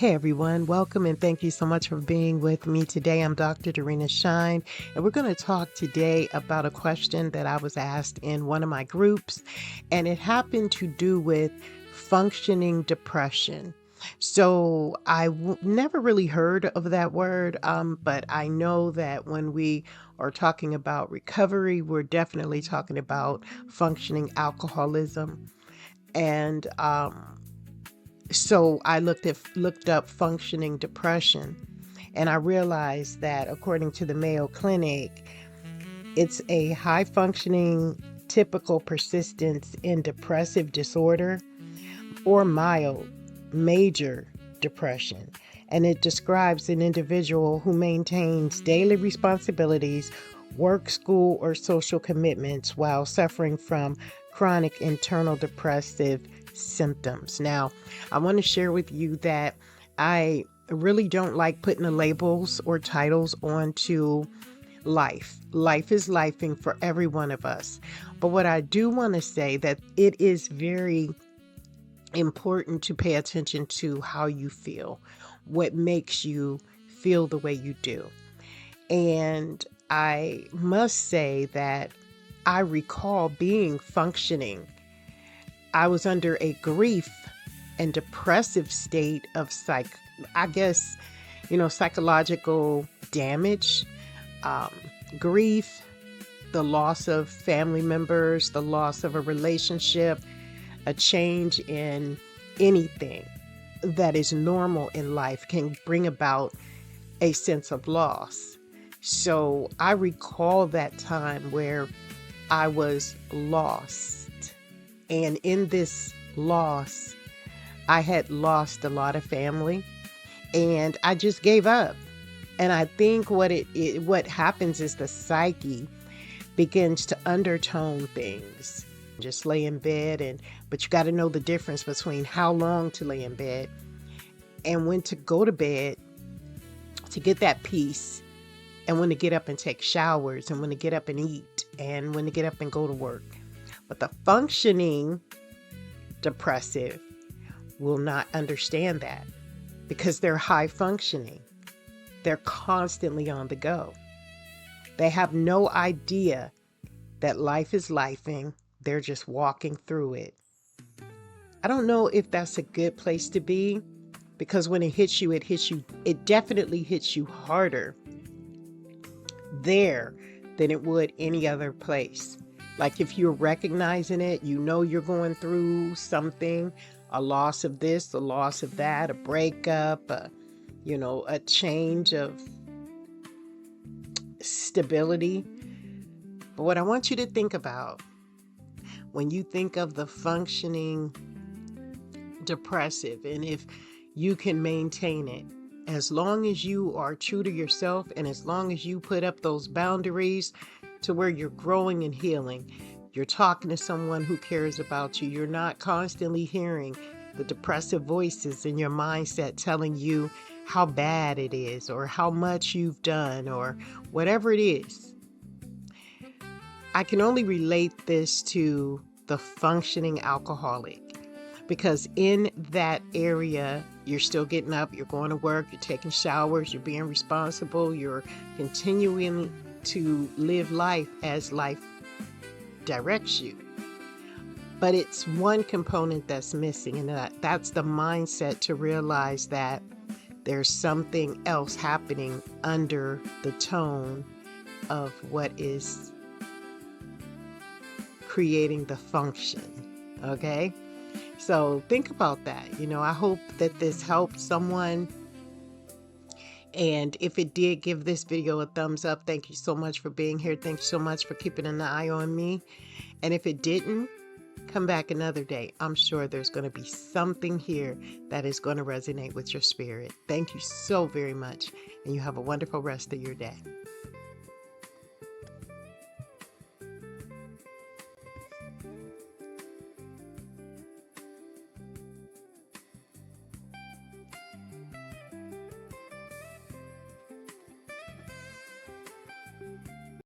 Hey everyone, welcome and thank you so much for being with me today. I'm Dr. Dorena Shine, and we're going to talk today about a question that I was asked in one of my groups, and it happened to do with functioning depression. So never really heard of that word, but I know that when we are talking about recovery, we're definitely talking about functioning alcoholism. And so I looked up functioning depression, and I realized that according to the Mayo Clinic, it's a high functioning typical persistence in depressive disorder or mild major depression. And it describes an individual who maintains daily responsibilities, work, school, or social commitments while suffering from chronic internal depressive symptoms. Now, I want to share with you that I really don't like putting the labels or titles onto life. Life is lifing for every one of us. But what I do want to say that it is very important to pay attention to how you feel, what makes you feel the way you do. And I must say that I recall being functioning. I was under a grief and depressive state of psychological damage, um, grief, the loss of family members, the loss of a relationship, a change in anything that is normal in life can bring about a sense of loss. So I recall that time where I was lost. And in this loss, I had lost a lot of family and I just gave up. And I think what happens is the psyche begins to undertone things. Just lay in bed, but you got to know the difference between how long to lay in bed and when to go to bed to get that peace, and when to get up and take showers, and when to get up and eat, and when to get up and go to work. But the functioning depressive will not understand that because they're high functioning. They're constantly on the go. They have no idea that life is lifing. They're just walking through it. I don't know if that's a good place to be, because when it hits you, it definitely hits you harder there than it would any other place. Like if you're recognizing it, you know you're going through something, a loss of this, a loss of that, a breakup, a change of stability. But what I want you to think about when you think of the functioning depressive, and if you can maintain it, as long as you are true to yourself and as long as you put up those boundaries to where you're growing and healing, you're talking to someone who cares about you, you're not constantly hearing the depressive voices in your mindset telling you how bad it is or how much you've done or whatever it is. I can only relate this to the functioning alcoholic, because in that area, you're still getting up, you're going to work, you're taking showers, you're being responsible, you're continuing to live life as life directs you. But it's one component that's missing, and that's the mindset to realize that there's something else happening under the tone of what is creating the function. Okay? So think about that. I hope that this helped someone. And if it did, give this video a thumbs up. Thank you so much for being here. Thank you so much for keeping an eye on me. And if it didn't, come back another day. I'm sure there's going to be something here that is going to resonate with your spirit. Thank you so very much. And you have a wonderful rest of your day.